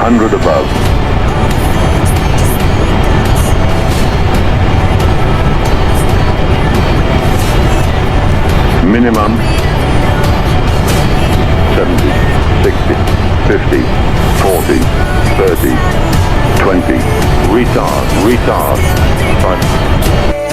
100 above. Minimum 70, 60, 50, 40, 30, 20. Retard, retard. 5.